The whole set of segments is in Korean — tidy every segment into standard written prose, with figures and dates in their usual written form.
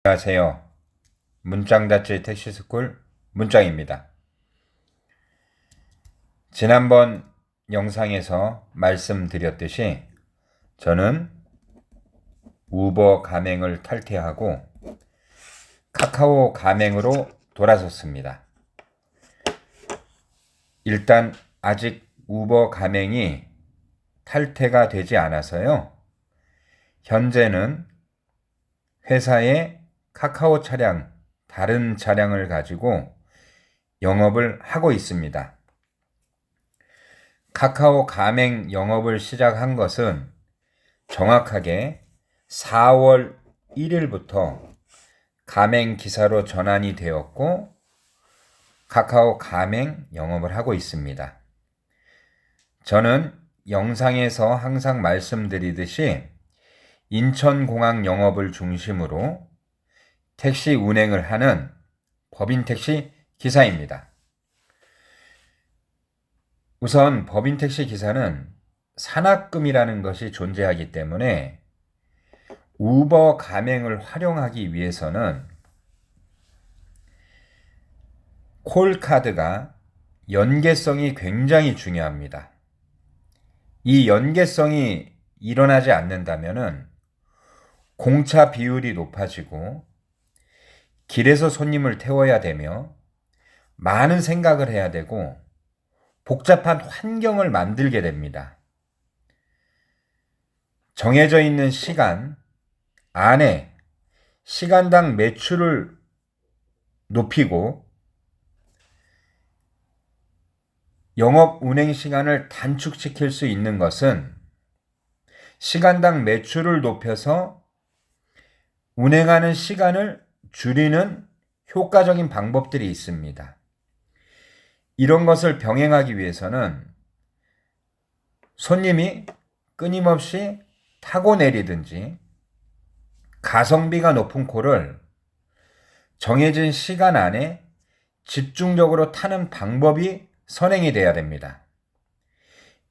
안녕하세요. 문장자체 택시스쿨 문장입니다. 지난번 영상에서 말씀드렸듯이 저는 우버 가맹을 탈퇴하고 카카오 가맹으로 돌아섰습니다. 일단 아직 우버 가맹이 탈퇴가 되지 않아서요. 현재는 회사에 카카오 차량, 다른 차량을 가지고 영업을 하고 있습니다. 카카오 가맹 영업을 시작한 것은 정확하게 4월 1일부터 가맹 기사로 전환이 되었고 카카오 가맹 영업을 하고 있습니다. 저는 영상에서 항상 말씀드리듯이 인천공항 영업을 중심으로 택시 운행을 하는 법인 택시 기사입니다. 우선 법인 택시 기사는 산학금이라는 것이 존재하기 때문에 우버 가맹을 활용하기 위해서는 콜카드가 연계성이 굉장히 중요합니다. 이 연계성이 일어나지 않는다면 공차 비율이 높아지고 길에서 손님을 태워야 되며 많은 생각을 해야 되고 복잡한 환경을 만들게 됩니다. 정해져 있는 시간 안에 시간당 매출을 높이고 영업 운행 시간을 단축시킬 수 있는 것은 시간당 매출을 높여서 운행하는 시간을 줄이는 효과적인 방법들이 있습니다. 이런 것을 병행하기 위해서는 손님이 끊임없이 타고 내리든지 가성비가 높은 콜을 정해진 시간 안에 집중적으로 타는 방법이 선행이 돼야 됩니다.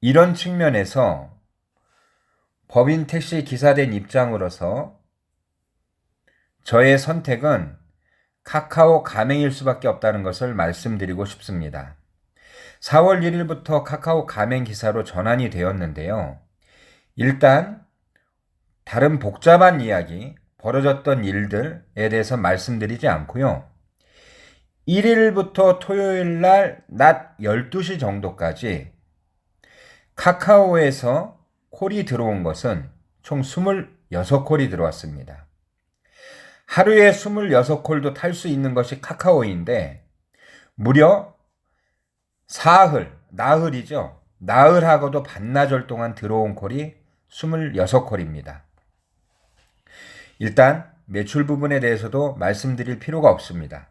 이런 측면에서 법인 택시 기사된 입장으로서 저의 선택은 카카오 가맹일 수밖에 없다는 것을 말씀드리고 싶습니다. 4월 1일부터 카카오 가맹 기사로 전환이 되었는데요. 일단 다른 복잡한 이야기, 벌어졌던 일들에 대해서 말씀드리지 않고요. 1일부터 토요일 날 낮 12시 정도까지 카카오에서 콜이 들어온 것은 총 26콜이 들어왔습니다. 하루에 26콜도 탈 수 있는 것이 카카오인데 무려 나흘이죠. 나흘하고도 반나절 동안 들어온 콜이 26콜입니다. 일단 매출 부분에 대해서도 말씀드릴 필요가 없습니다.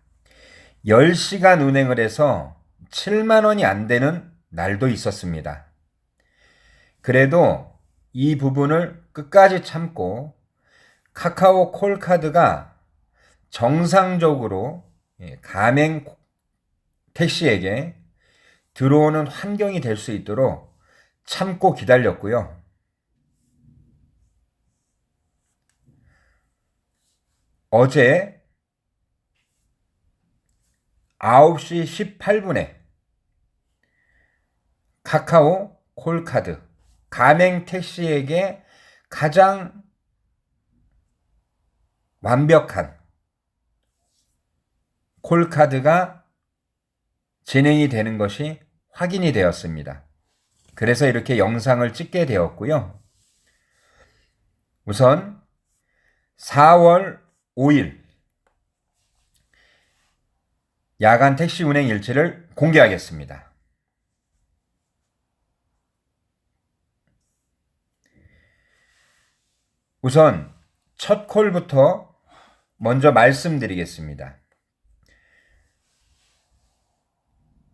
10시간 운행을 해서 7만 원이 안 되는 날도 있었습니다. 그래도 이 부분을 끝까지 참고 카카오 콜카드가 정상적으로 가맹 택시에게 들어오는 환경이 될 수 있도록 참고 기다렸고요. 어제 9시 18분에 카카오 콜카드 가맹 택시에게 가장 완벽한 콜카드가 진행이 되는 것이 확인이 되었습니다. 그래서 이렇게 영상을 찍게 되었고요. 우선 4월 5일 야간 택시 운행 일지를 공개하겠습니다. 우선 첫 콜부터 먼저 말씀드리겠습니다.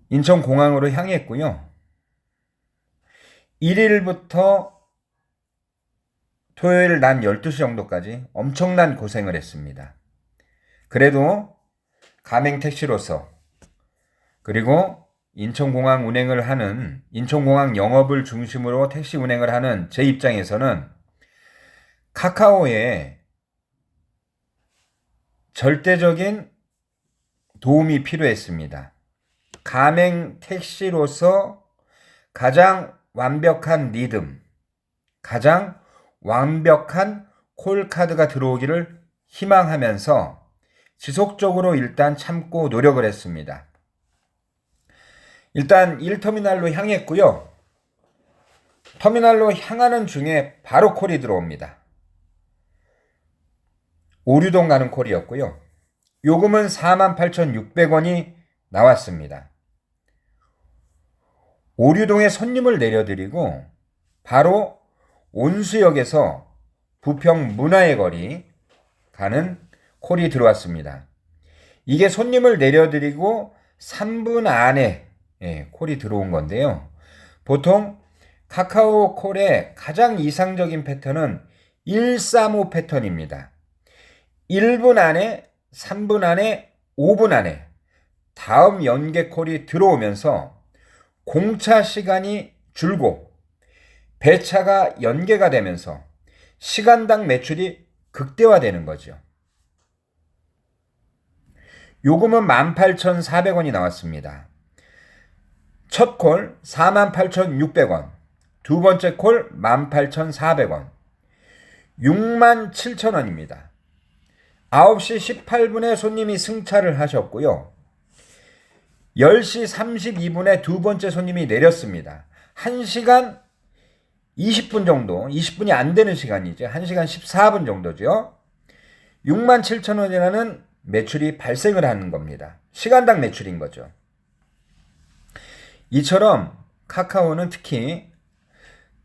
인천공항으로 향했고요. 1일부터 토요일 낮 12시 정도까지 엄청난 고생을 했습니다. 그래도 가맹 택시로서 그리고 인천공항 운행을 하는 인천공항 영업을 중심으로 택시 운행을 하는 제 입장에서는 카카오에 절대적인 도움이 필요했습니다. 가맹 택시로서 가장 완벽한 리듬, 가장 완벽한 콜카드가 들어오기를 희망하면서 지속적으로 일단 참고 노력을 했습니다. 일단 1터미널로 향했고요. 터미널로 향하는 중에 바로 콜이 들어옵니다. 오류동 가는 콜이었고요. 요금은 48,600원이 나왔습니다. 오류동에 손님을 내려드리고 바로 온수역에서 부평 문화의 거리 가는 콜이 들어왔습니다. 이게 손님을 내려드리고 3분 안에 콜이 들어온 건데요. 보통 카카오 콜의 가장 이상적인 패턴은 135 패턴입니다. 1분 안에, 3분 안에, 5분 안에 다음 연계 콜이 들어오면서 공차 시간이 줄고 배차가 연계가 되면서 시간당 매출이 극대화되는 거죠. 요금은 18,400원이 나왔습니다. 첫 콜 48,600원, 두 번째 콜 18,400원, 67,000원입니다. 9시 18분에 손님이 승차를 하셨고요. 10시 32분에 두 번째 손님이 내렸습니다. 1시간 20분 정도, 20분이 안 되는 시간이죠. 1시간 14분 정도죠. 67,000원이라는 매출이 발생을 하는 겁니다. 시간당 매출인 거죠. 이처럼 카카오는 특히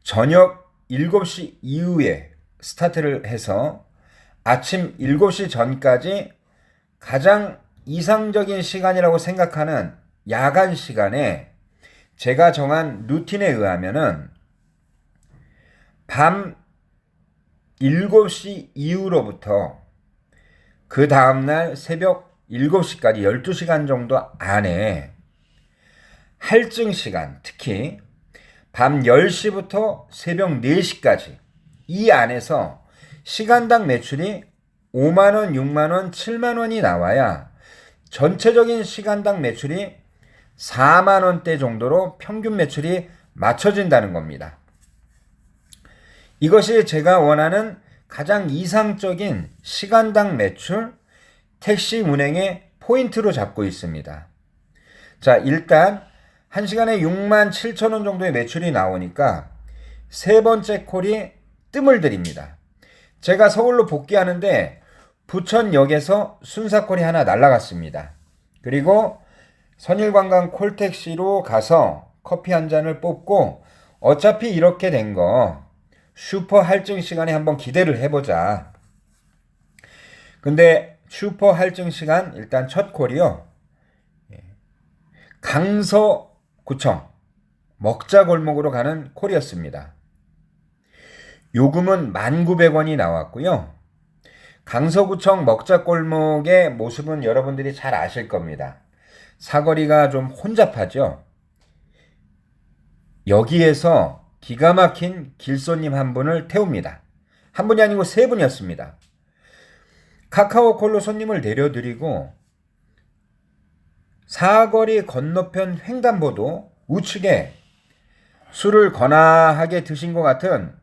저녁 7시 이후에 스타트를 해서 아침 7시 전까지 가장 이상적인 시간이라고 생각하는 야간 시간에 제가 정한 루틴에 의하면은 밤 7시 이후로부터 그 다음날 새벽 7시까지 12시간 정도 안에 할증 시간, 특히 밤 10시부터 새벽 4시까지 이 안에서 시간당 매출이 5만원, 6만원, 7만원이 나와야 전체적인 시간당 매출이 4만원대 정도로 평균 매출이 맞춰진다는 겁니다. 이것이 제가 원하는 가장 이상적인 시간당 매출 택시 운행의 포인트로 잡고 있습니다. 자, 일단 1시간에 67,000원 정도의 매출이 나오니까 세 번째 콜이 뜸을 들입니다. 제가 서울로 복귀하는데 부천역에서 순사콜이 하나 날아갔습니다. 그리고 선일관광 콜택시로 가서 커피 한 잔을 뽑고 어차피 이렇게 된 거 슈퍼 할증 시간에 한번 기대를 해보자. 근데 슈퍼 할증 시간 일단 첫 콜이요. 강서구청 먹자골목으로 가는 콜이었습니다. 요금은 1,900원이 나왔고요. 강서구청 먹자골목의 모습은 여러분들이 잘 아실 겁니다. 사거리가 좀 혼잡하죠. 여기에서 기가 막힌 길손님 한 분을 태웁니다. 한 분이 아니고 세 분이었습니다. 카카오콜로 손님을 내려드리고 사거리 건너편 횡단보도 우측에 술을 거나하게 드신 것 같은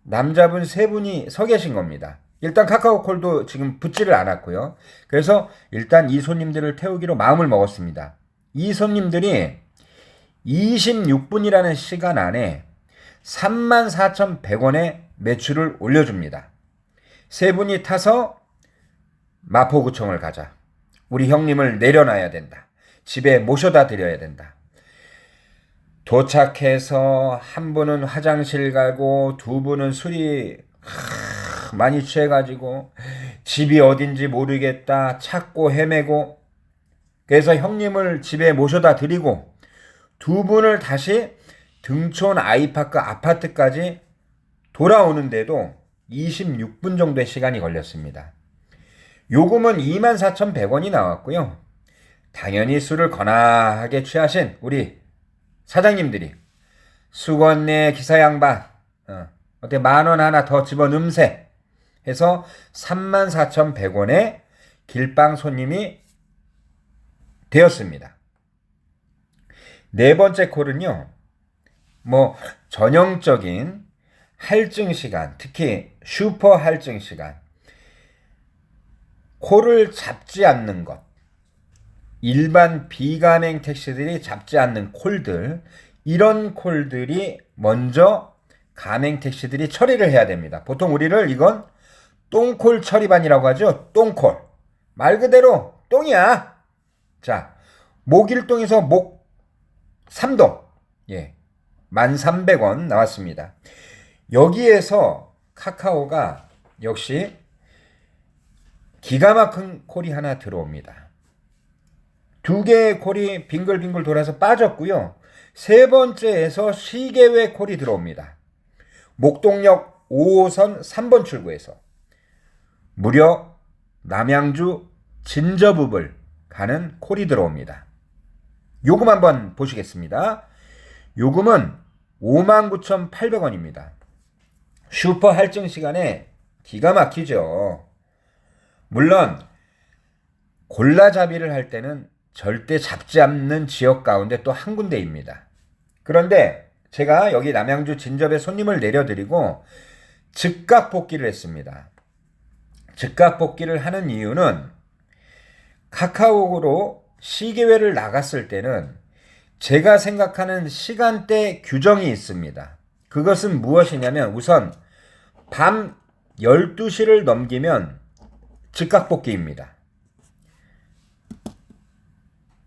남자분 세 분이 서 계신 겁니다. 일단 카카오콜도 지금 붙지를 않았고요. 그래서 일단 이 손님들을 태우기로 마음을 먹었습니다. 이 손님들이 26분이라는 시간 안에 34,100원의 매출을 올려줍니다. 세 분이 타서 마포구청을 가자. 우리 형님을 내려놔야 된다. 집에 모셔다 드려야 된다. 도착해서 한 분은 화장실 가고 두 분은 술이 많이 취해가지고 집이 어딘지 모르겠다 찾고 헤매고, 그래서 형님을 집에 모셔다 드리고 두 분을 다시 등촌 아이파크 아파트까지 돌아오는데도 26분 정도의 시간이 걸렸습니다. 요금은 24,100원이 나왔고요. 당연히 술을 거나하게 취하신 우리 사장님들이 수건네 기사 양반 어때 10,000원 하나 더 집어넣음세 해서 34,100원에 길빵 손님이 되었습니다. 네 번째 콜은요, 전형적인 할증 시간, 특히 슈퍼 할증 시간, 콜을 잡지 않는 것, 일반 비가맹 택시들이 잡지 않는 콜들, 이런 콜들이 먼저 가맹 택시들이 처리를 해야 됩니다. 보통 우리를 이건 똥콜 처리반이라고 하죠. 똥콜. 말 그대로 똥이야. 자, 목일동에서 목 3동. 예. 1,300원 나왔습니다. 여기에서 카카오가 역시 기가 막힌 콜이 하나 들어옵니다. 두 개의 콜이 빙글빙글 돌아서 빠졌고요. 세 번째에서 시계외 콜이 들어옵니다. 목동역 5호선 3번 출구에서 무려 남양주 진저읍을 가는 콜이 들어옵니다. 요금 한번 보시겠습니다. 요금은 59,800원입니다. 슈퍼 할증 시간에 기가 막히죠. 물론 골라잡이를 할 때는 절대 잡지 않는 지역 가운데 또 한 군데입니다. 그런데 제가 여기 남양주 진접에 손님을 내려드리고 즉각 복귀를 했습니다. 즉각 복귀를 하는 이유는 카카오로 시계외를 나갔을 때는 제가 생각하는 시간대 규정이 있습니다. 그것은 무엇이냐면 우선 밤 12시를 넘기면 즉각 복귀입니다.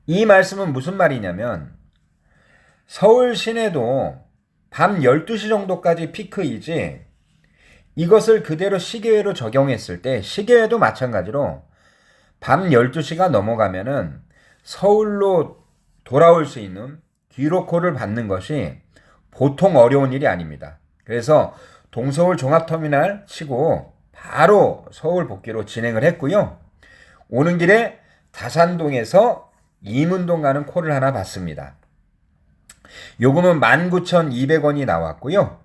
이 말씀은 무슨 말이냐면 서울 시내도 밤 12시 정도까지 피크이지 이것을 그대로 시계외로 적용했을 때 시계외도 마찬가지로 밤 12시가 넘어가면은 서울로 돌아올 수 있는 귀로콜을 받는 것이 보통 어려운 일이 아닙니다. 그래서 동서울 종합터미널 치고 바로 서울 복귀로 진행을 했고요. 오는 길에 다산동에서 이문동 가는 콜을 하나 받습니다. 요금은 19,200원이 나왔고요.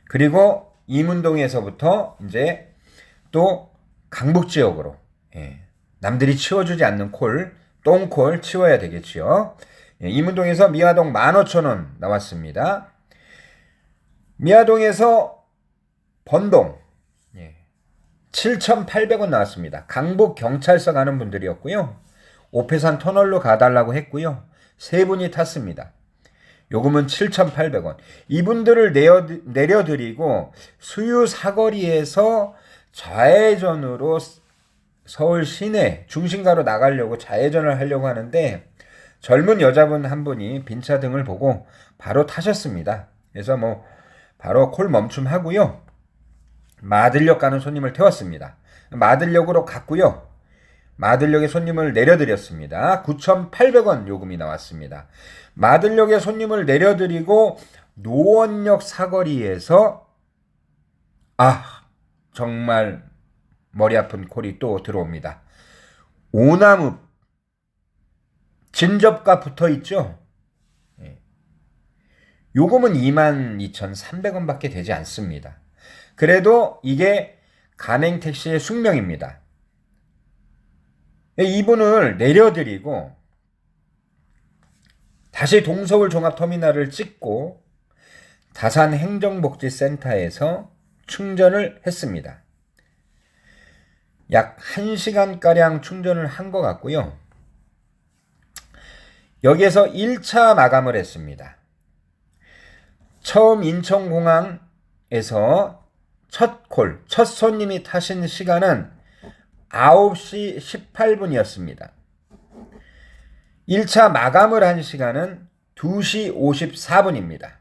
그리고 이문동에서부터 이제 또 강북 지역으로 남들이 치워주지 않는 콜, 똥콜 치워야 되겠지요. 이문동에서 미화동 15,000원 나왔습니다. 미화동에서 번동 7,800원 나왔습니다. 강북 경찰서 가는 분들이었고요. 오페산 터널로 가달라고 했고요. 세 분이 탔습니다. 요금은 7,800원. 이분들을 내려드리고 수유 사거리에서 좌회전으로 서울 시내 중심가로 나가려고 좌회전을 하려고 하는데 젊은 여자분 한 분이 빈차 등을 보고 바로 타셨습니다. 그래서 바로 콜 멈춤하고요. 마들역 가는 손님을 태웠습니다. 마들역으로 갔고요. 마들역에 손님을 내려드렸습니다. 9,800원 요금이 나왔습니다. 마들역에 손님을 내려드리고 노원역 사거리에서 정말 머리 아픈 콜이 또 들어옵니다. 오남읍 진접과 붙어 있죠. 요금은 22,300원 밖에 되지 않습니다. 그래도 이게 가맹택시의 숙명입니다. 이분을 내려드리고 다시 동서울 종합터미널을 찍고 다산행정복지센터에서 충전을 했습니다. 약 1시간가량 충전을 한 것 같고요. 여기에서 1차 마감을 했습니다. 처음 인천공항에서 첫 손님이 타신 시간은 9시 18분이었습니다. 1차 마감을 한 시간은 2시 54분입니다.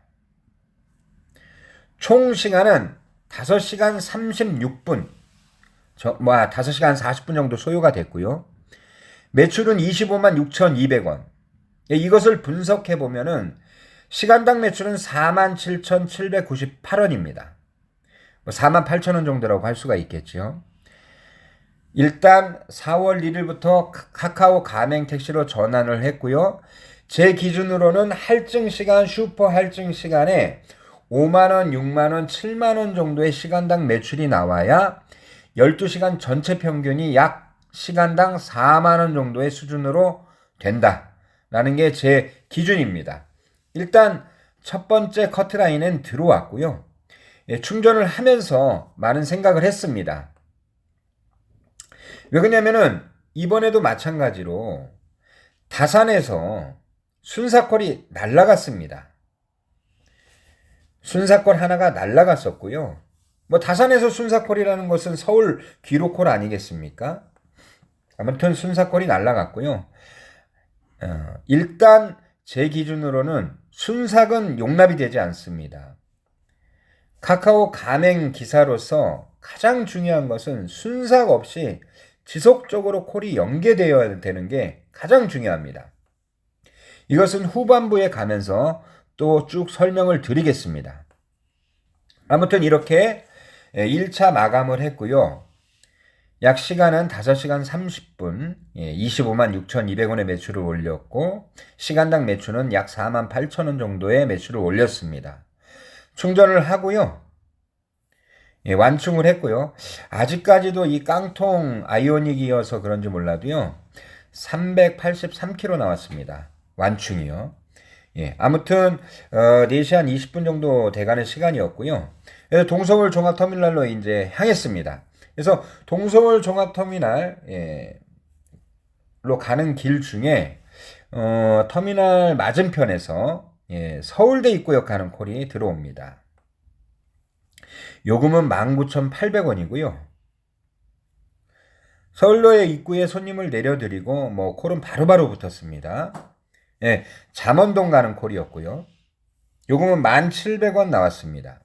총 시간은 5시간 36분, 5시간 40분 정도 소요가 됐고요. 매출은 25만 6,200원. 이것을 분석해 보면은 시간당 매출은 47,798원입니다. 48,000원 정도라고 할 수가 있겠죠. 일단 4월 1일부터 카카오 가맹택시로 전환을 했고요. 제 기준으로는 할증 시간, 슈퍼 할증 시간에 5만원, 6만원, 7만원 정도의 시간당 매출이 나와야 12시간 전체 평균이 약 시간당 4만 원 정도의 수준으로 된다라는 게 제 기준입니다. 일단 첫 번째 커트라인은 들어왔고요. 충전을 하면서 많은 생각을 했습니다. 왜 그러냐면은 이번에도 마찬가지로 다산에서 순사콜이 날라갔습니다. 순사콜 하나가 날라갔었고요. 뭐 다산에서 순사콜이라는 것은 서울 귀로콜 아니겠습니까? 아무튼 순사콜이 날라갔고요. 일단 제 기준으로는 순삭은 용납이 되지 않습니다. 카카오 가맹 기사로서 가장 중요한 것은 순삭 없이 지속적으로 콜이 연계되어야 되는 게 가장 중요합니다. 이것은 후반부에 가면서 또 쭉 설명을 드리겠습니다. 아무튼 이렇게 1차 마감을 했고요. 약 시간은 5시간 30분, 25만 6,200원의 매출을 올렸고 시간당 매출은 약 4만 8천원 정도의 매출을 올렸습니다. 충전을 하고요. 완충을 했고요. 아직까지도 이 깡통 아이오닉이어서 그런지 몰라도요. 383km 나왔습니다. 완충이요. 아무튼 4시 한 20분 정도 돼가는 시간이었고요. 그래서 동서울 종합터미널로 이제 향했습니다. 그래서 동서울 종합터미널로 가는 길 중에 터미널 맞은편에서 서울대 입구역 가는 콜이 들어옵니다. 요금은 19,800원이고요. 서울로의 입구에 손님을 내려드리고 뭐 콜은 바로바로 붙었습니다. 잠원동 가는 콜이었고요. 요금은 1,700원 나왔습니다.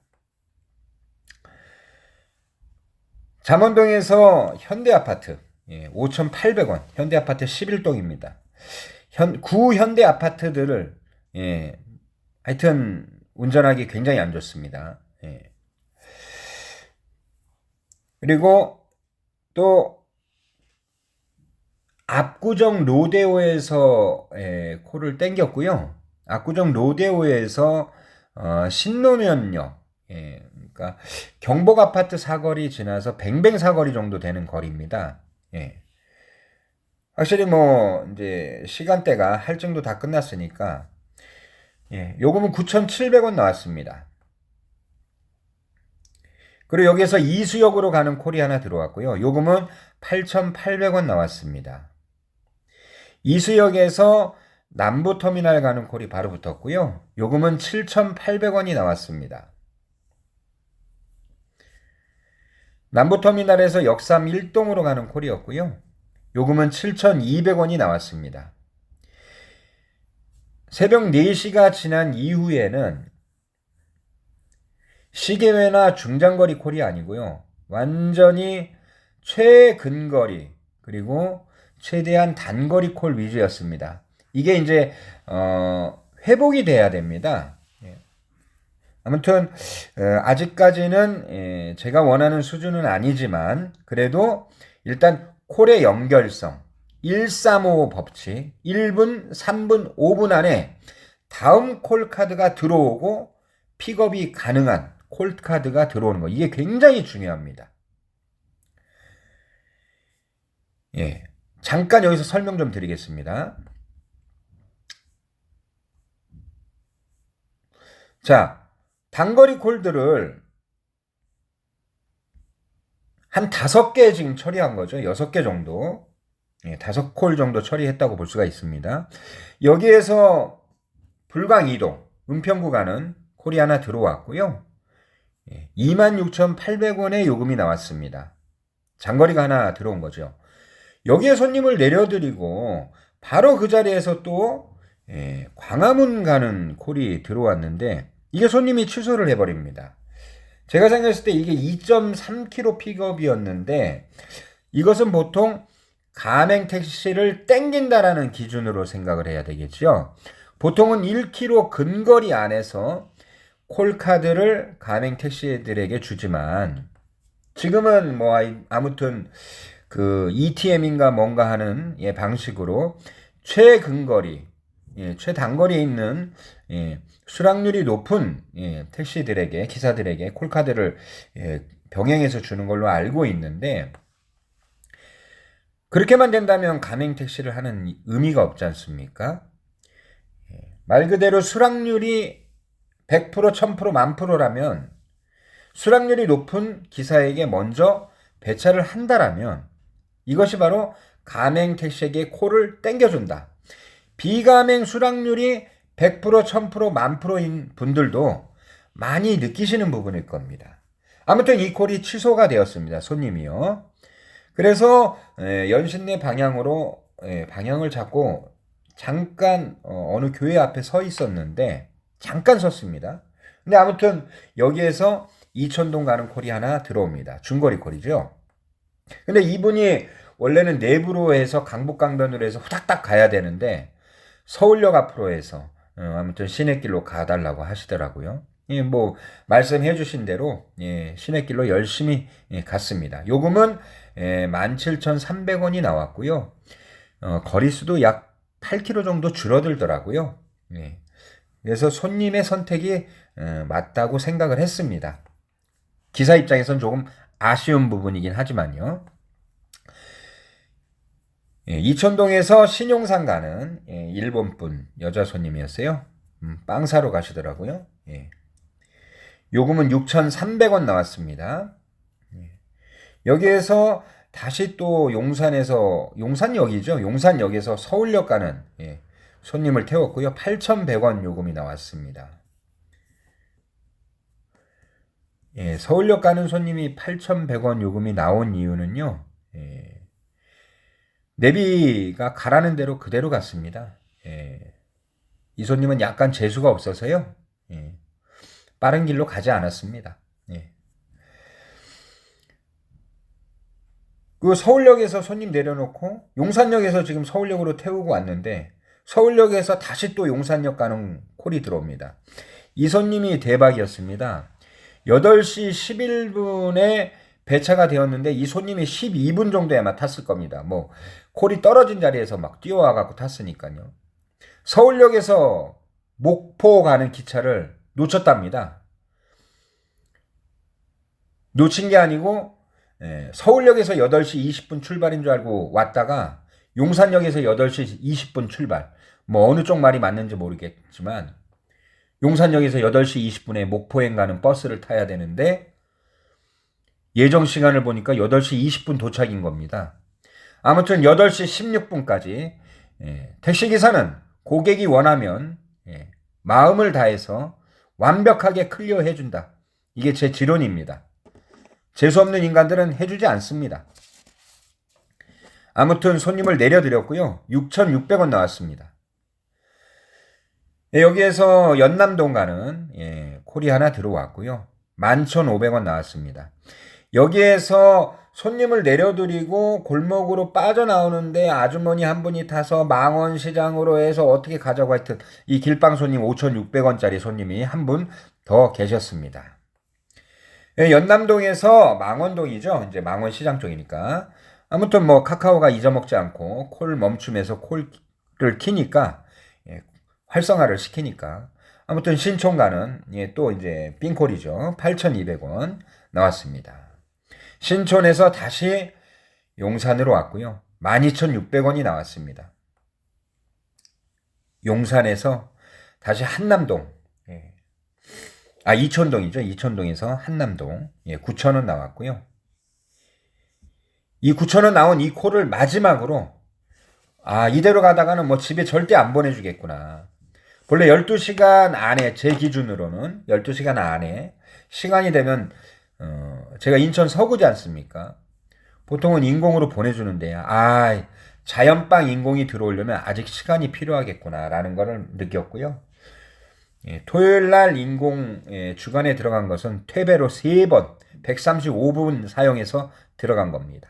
잠원동에서 현대아파트 5,800원, 현대아파트 11동입니다. 구 현대아파트들을 하여튼 운전하기 굉장히 안 좋습니다. 그리고 또 압구정 로데오에서 콜을 땡겼고요. 압구정 로데오에서 신노면역, 그러니까 경복 아파트 사거리 지나서 뱅뱅 사거리 정도 되는 거리입니다. 확실히 뭐 이제 시간대가 할증도 다 끝났으니까 요금은 9,700원 나왔습니다. 그리고 여기에서 이수역으로 가는 콜이 하나 들어왔고요. 요금은 8,800원 나왔습니다. 이수역에서 남부터미널 가는 콜이 바로 붙었고요. 요금은 7,800원이 나왔습니다. 남부터미널에서 역삼 1동으로 가는 콜이었고요. 요금은 7,200원이 나왔습니다. 새벽 4시가 지난 이후에는 시계외나 중장거리 콜이 아니고요. 완전히 최근거리 그리고 최대한 단거리 콜 위주였습니다. 이게 이제 회복이 돼야 됩니다. 아무튼 아직까지는 제가 원하는 수준은 아니지만 그래도 일단 콜의 연결성 1355 법칙 1분, 3분, 5분 안에 다음 콜 카드가 들어오고 픽업이 가능한 콜 카드가 들어오는 거 이게 굉장히 중요합니다. 잠깐 여기서 설명 좀 드리겠습니다. 자, 단거리 콜들을 한 5개 지금 처리한 거죠. 6개 정도. 5콜 정도 처리했다고 볼 수가 있습니다. 여기에서 불광 2동, 은평구 가는 콜이 하나 들어왔고요. 26,800원의 요금이 나왔습니다. 장거리가 하나 들어온 거죠. 여기에 손님을 내려드리고 바로 그 자리에서 또 광화문 가는 콜이 들어왔는데 이게 손님이 취소를 해버립니다. 제가 생각했을 때 이게 2.3km 픽업이었는데 이것은 보통 가맹 택시를 땡긴다라는 기준으로 생각을 해야 되겠죠. 보통은 1km 근거리 안에서 콜카드를 가맹 택시들에게 주지만 지금은 뭐 아무튼 그 ETM인가 뭔가 하는 방식으로 최근거리, 최단거리에 있는 수락률이 높은 택시들에게 기사들에게 콜카드를 병행해서 주는 걸로 알고 있는데 그렇게만 된다면 가맹택시를 하는 의미가 없지 않습니까? 말 그대로 수락률이 100%, 1000%, 10,000%라면 수락률이 높은 기사에게 먼저 배차를 한다라면 이것이 바로 가맹택시에게 코를 땡겨준다. 비가맹 수락률이 100%, 1000%, 10,000%인 분들도 많이 느끼시는 부분일 겁니다. 아무튼 이 콜이 취소가 되었습니다. 손님이요. 그래서 연신내 방향으로 방향을 잡고 잠깐 어느 교회 앞에 서 있었는데 잠깐 섰습니다. 근데 아무튼 여기에서 이천동 가는 콜이 하나 들어옵니다. 중거리 콜이죠. 근데 이분이 원래는 내부로 해서 강북강변으로 해서 후닥닥 가야 되는데 서울역 앞으로 해서 아무튼 시내길로 가달라고 하시더라고요. 예, 뭐 말씀해 주신 대로 시내길로 열심히 갔습니다. 요금은 17,300원이 나왔고요. 거리수도 약 8km 정도 줄어들더라고요. 그래서 손님의 선택이 맞다고 생각을 했습니다. 기사 입장에선 조금 아쉬운 부분이긴 하지만요. 이천동에서 신용산 가는 일본분 여자 손님이었어요. 빵 사러 가시더라고요. 요금은 6,300원 나왔습니다. 여기에서 다시 또 용산역이죠. 용산역에서 서울역 가는 손님을 태웠고요. 8,100원 요금이 나왔습니다. 서울역 가는 손님이 8,100원 요금이 나온 이유는요. 내비가 가라는 대로 그대로 갔습니다. 이 손님은 약간 재수가 없어서요. 빠른 길로 가지 않았습니다. 그 서울역에서 손님 내려놓고 용산역에서 지금 서울역으로 태우고 왔는데 서울역에서 다시 또 용산역 가는 콜이 들어옵니다. 이 손님이 대박이었습니다. 8시 11분에 배차가 되었는데 이 손님이 12분 정도에 아마 탔을 겁니다. 뭐 콜이 떨어진 자리에서 막 뛰어와 갖고 탔으니까요. 서울역에서 목포 가는 기차를 놓쳤답니다. 놓친 게 아니고 서울역에서 8시 20분 출발인 줄 알고 왔다가 용산역에서 8시 20분 출발. 뭐 어느 쪽 말이 맞는지 모르겠지만 용산역에서 8시 20분에 목포행 가는 버스를 타야 되는데 예정 시간을 보니까 8시 20분 도착인 겁니다. 아무튼 8시 16분까지 택시기사는 고객이 원하면 마음을 다해서 완벽하게 클리어해 준다. 이게 제 지론입니다. 재수없는 인간들은 해주지 않습니다. 아무튼 손님을 내려드렸고요. 6,600원 나왔습니다. 여기에서 연남동 가는 콜이 하나 들어왔고요. 11,500원 나왔습니다. 여기에서 손님을 내려드리고 골목으로 빠져나오는데 아주머니 한 분이 타서 망원시장으로 해서 어떻게 가자고 하여튼 이 길방 손님 5,600원짜리 손님이 한 분 더 계셨습니다. 연남동에서 망원동이죠. 이제 망원시장 쪽이니까. 아무튼 뭐 카카오가 잊어먹지 않고 콜 멈춤에서 콜을 키니까 활성화를 시키니까 아무튼 신촌 가는 또 이제 빙콜이죠. 8,200원 나왔습니다. 신촌에서 다시 용산으로 왔고요. 12,600원이 나왔습니다. 용산에서 다시 한남동 이천동이죠. 이천동에서 한남동 9,000원 나왔고요. 이 9,000원 나온 이 콜을 마지막으로 이대로 가다가는 뭐 집에 절대 안 보내주겠구나. 원래 12시간 안에 제 기준으로는 12시간 안에 시간이 되면 제가 인천 서구지 않습니까? 보통은 인공으로 보내주는데 자연빵 인공이 들어오려면 아직 시간이 필요하겠구나라는 것을 느꼈고요. 토요일날 인공 주간에 들어간 것은 퇴배로 3번 135분 사용해서 들어간 겁니다.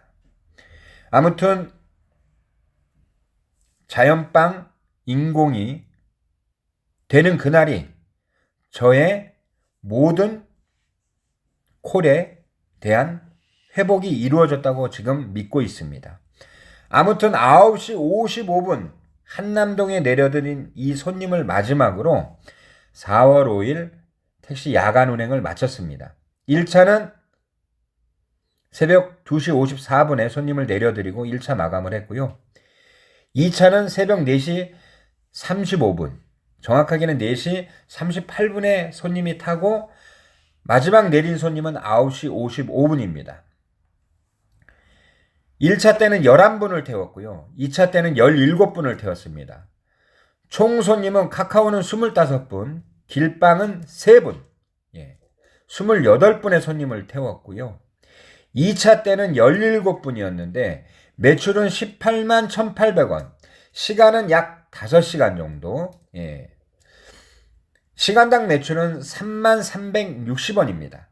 아무튼 자연빵 인공이 되는 그날이 저의 모든 콜에 대한 회복이 이루어졌다고 지금 믿고 있습니다. 아무튼 9시 55분 한남동에 내려드린 이 손님을 마지막으로 4월 5일 택시 야간 운행을 마쳤습니다. 1차는 새벽 2시 54분에 손님을 내려드리고 1차 마감을 했고요. 2차는 새벽 4시 35분, 정확하게는 4시 38분에 손님이 타고 마지막 내린 손님은 9시 55분입니다. 1차 때는 11분을 태웠고요. 2차 때는 17분을 태웠습니다. 총 손님은 카카오는 25분, 길빵은 3분, 28분의 손님을 태웠고요. 2차 때는 17분이었는데 매출은 18만 1,800원, 시간은 약 5시간 정도, 시간당 매출은 3만 360원입니다.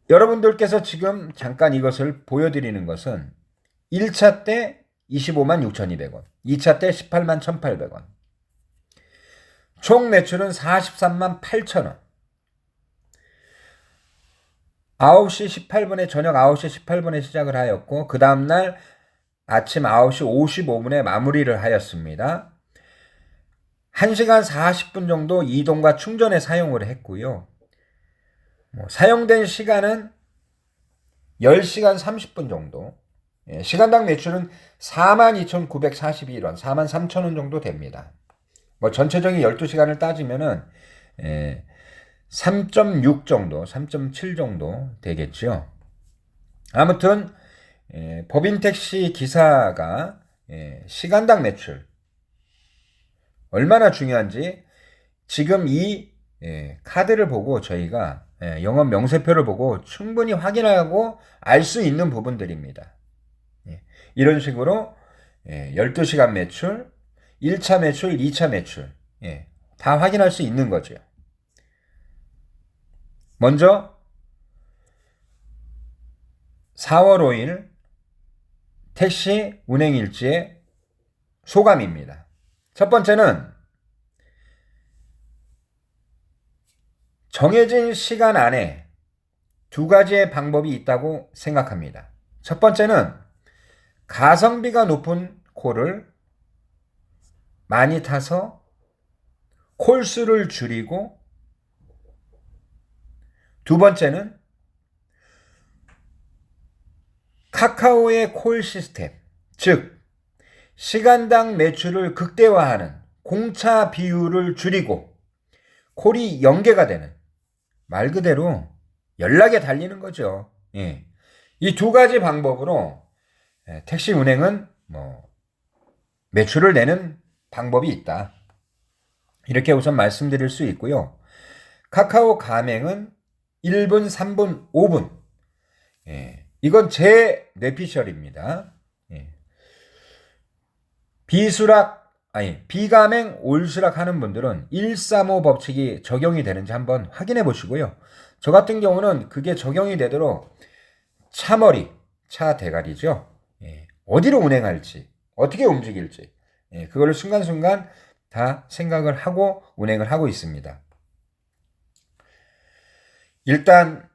여러분들께서 지금 잠깐 이것을 보여드리는 것은 1차 때 25만 6,200원, 2차 때 18만 1,800원, 총 매출은 43만 8천원. 9시 18분에 저녁 9시 18분에 시작을 하였고 그 다음날 아침 9시 55분에 마무리를 하였습니다. 1시간 40분 정도 이동과 충전에 사용을 했고요. 사용된 시간은 10시간 30분 정도. 시간당 매출은 42,941원, 43,000원 정도 됩니다. 전체적인 12시간을 따지면은 3.6 정도, 3.7 정도 되겠죠. 아무튼 법인 택시 기사가 시간당 매출 얼마나 중요한지 지금 이 카드를 보고 저희가 영업 명세표를 보고 충분히 확인하고 알 수 있는 부분들입니다. 이런 식으로 12시간 매출, 1차 매출, 2차 매출 다 확인할 수 있는 거죠. 먼저 4월 5일 택시 운행일지의 소감입니다. 첫 번째는 정해진 시간 안에 두 가지의 방법이 있다고 생각합니다. 첫 번째는 가성비가 높은 콜을 많이 타서 콜수를 줄이고, 두 번째는 카카오의 콜 시스템, 즉 시간당 매출을 극대화하는 공차 비율을 줄이고 콜이 연계가 되는, 말 그대로 연락에 달리는 거죠. 이 두 가지 방법으로 택시 운행은 매출을 내는 방법이 있다. 이렇게 우선 말씀드릴 수 있고요. 카카오 가맹은 1분, 3분, 5분. 이건 제 뇌피셜입니다. 비가맹 올수락 하는 분들은 135 법칙이 적용이 되는지 한번 확인해 보시고요. 저 같은 경우는 그게 적용이 되도록 차머리, 차 대가리죠. 어디로 운행할지, 어떻게 움직일지, 그걸 순간순간 다 생각을 하고 운행을 하고 있습니다. 일단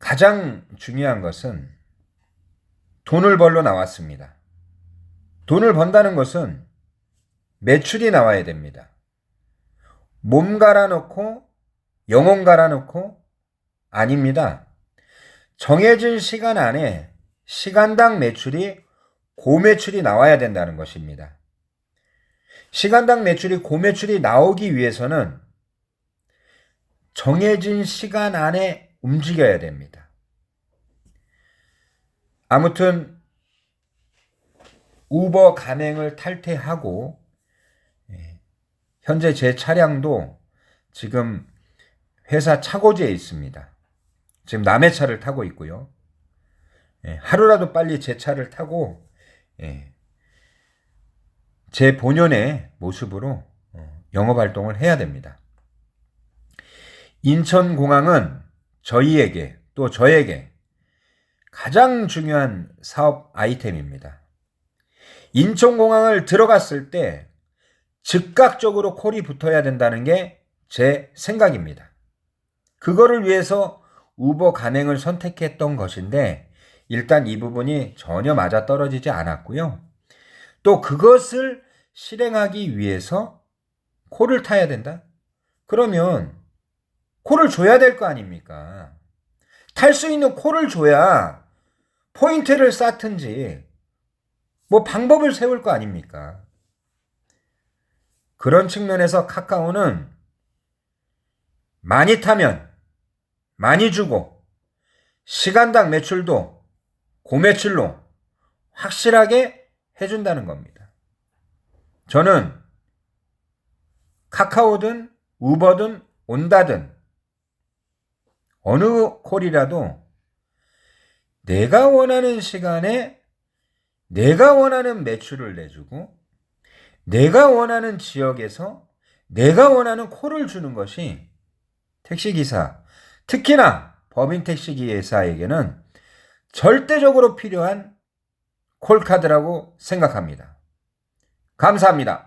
가장 중요한 것은 돈을 벌러 나왔습니다. 돈을 번다는 것은 매출이 나와야 됩니다. 몸 갈아놓고 영혼 갈아놓고 아닙니다. 정해진 시간 안에 시간당 매출이 고매출이 나와야 된다는 것입니다. 시간당 매출이 고매출이 나오기 위해서는 정해진 시간 안에 움직여야 됩니다. 아무튼 우버 가맹을 탈퇴하고 현재 제 차량도 지금 회사 차고지에 있습니다. 지금 남의 차를 타고 있고요. 하루라도 빨리 제 차를 타고 제 본연의 모습으로 영업활동을 해야 됩니다. 인천공항은 저희에게 또 저에게 가장 중요한 사업 아이템입니다. 인천공항을 들어갔을 때 즉각적으로 콜이 붙어야 된다는 게 제 생각입니다. 그거를 위해서 우버 가맹을 선택했던 것인데 일단 이 부분이 전혀 맞아떨어지지 않았고요. 또 그것을 실행하기 위해서 콜을 타야 된다? 그러면 콜을 줘야 될 거 아닙니까? 탈 수 있는 콜을 줘야 포인트를 쌓든지 뭐 방법을 세울 거 아닙니까? 그런 측면에서 카카오는 많이 타면 많이 주고 시간당 매출도 고매출로 확실하게 해준다는 겁니다. 저는 카카오든 우버든 온다든 어느 콜이라도 내가 원하는 시간에 내가 원하는 매출을 내주고 내가 원하는 지역에서 내가 원하는 콜을 주는 것이 택시기사, 특히나 법인 택시기사에게는 절대적으로 필요한 콜카드라고 생각합니다. 감사합니다.